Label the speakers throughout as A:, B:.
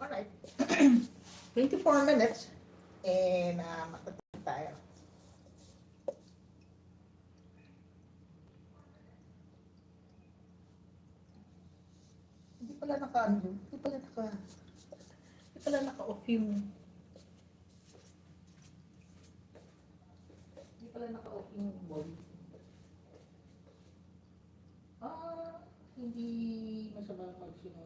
A: Alright. 24 minutes. And matatapos tayo. Hindi pala Hindi pala naka-off yung... Hindi pala naka-off yung volume. Hindi masama mag-sino.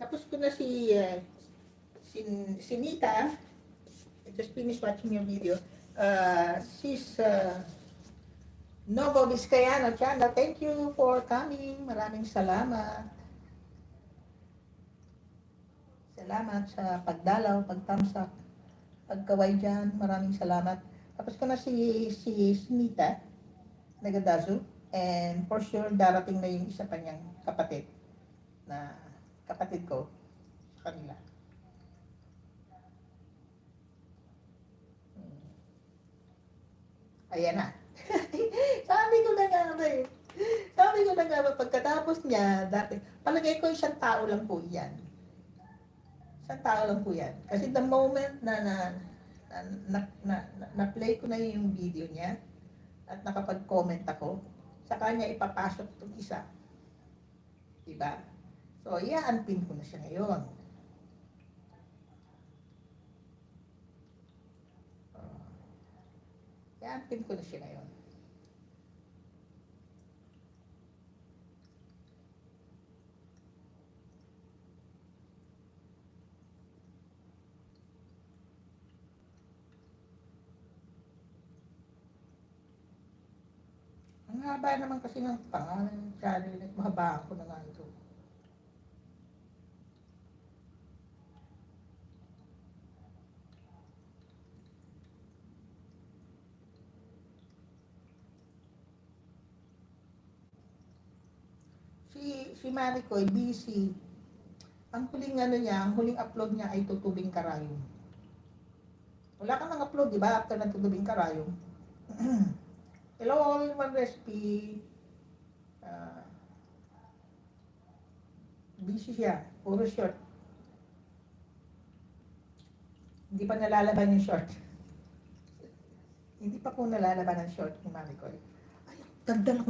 A: Tapos ko na si Nita. I just finished watching your video. She's Novo Vizcayano channel. Thank you for coming. Maraming salamat. Salamat sa pagdalaw, pagtamsak, pagkaway dyan. Maraming salamat. Tapos ko na si Nita Nagadazu. And for sure, darating na yung isa pa niyang kapatid na kapatid ko sa kanila. Ayan na. Sabi ko na nga pagkatapos niya, dati, palagay ko isang tao lang po yan. Isang tao lang po yan. Kasi the moment na play ko na yung video niya at nakapag-comment ako, sa kanya ipapasok itong isa. Diba? So, i-unpin ko na siya ngayon. I-unpin ko na siya ngayon. Ang haba naman kasi ng pangalan ng channel. Mahabaan ko na nga ito. Si Maricoy, busy. Ang huling ang huling upload niya ay Tutubing Karayom. Wala kang nang-upload, di ba? After ng Tutubing Karayom. Hello, all-in-one recipe. Busy siya. Puro short. Hindi pa nalalaban yung short. Hindi pa po nalalaban ang short ni Maricoy. Ay, ganda na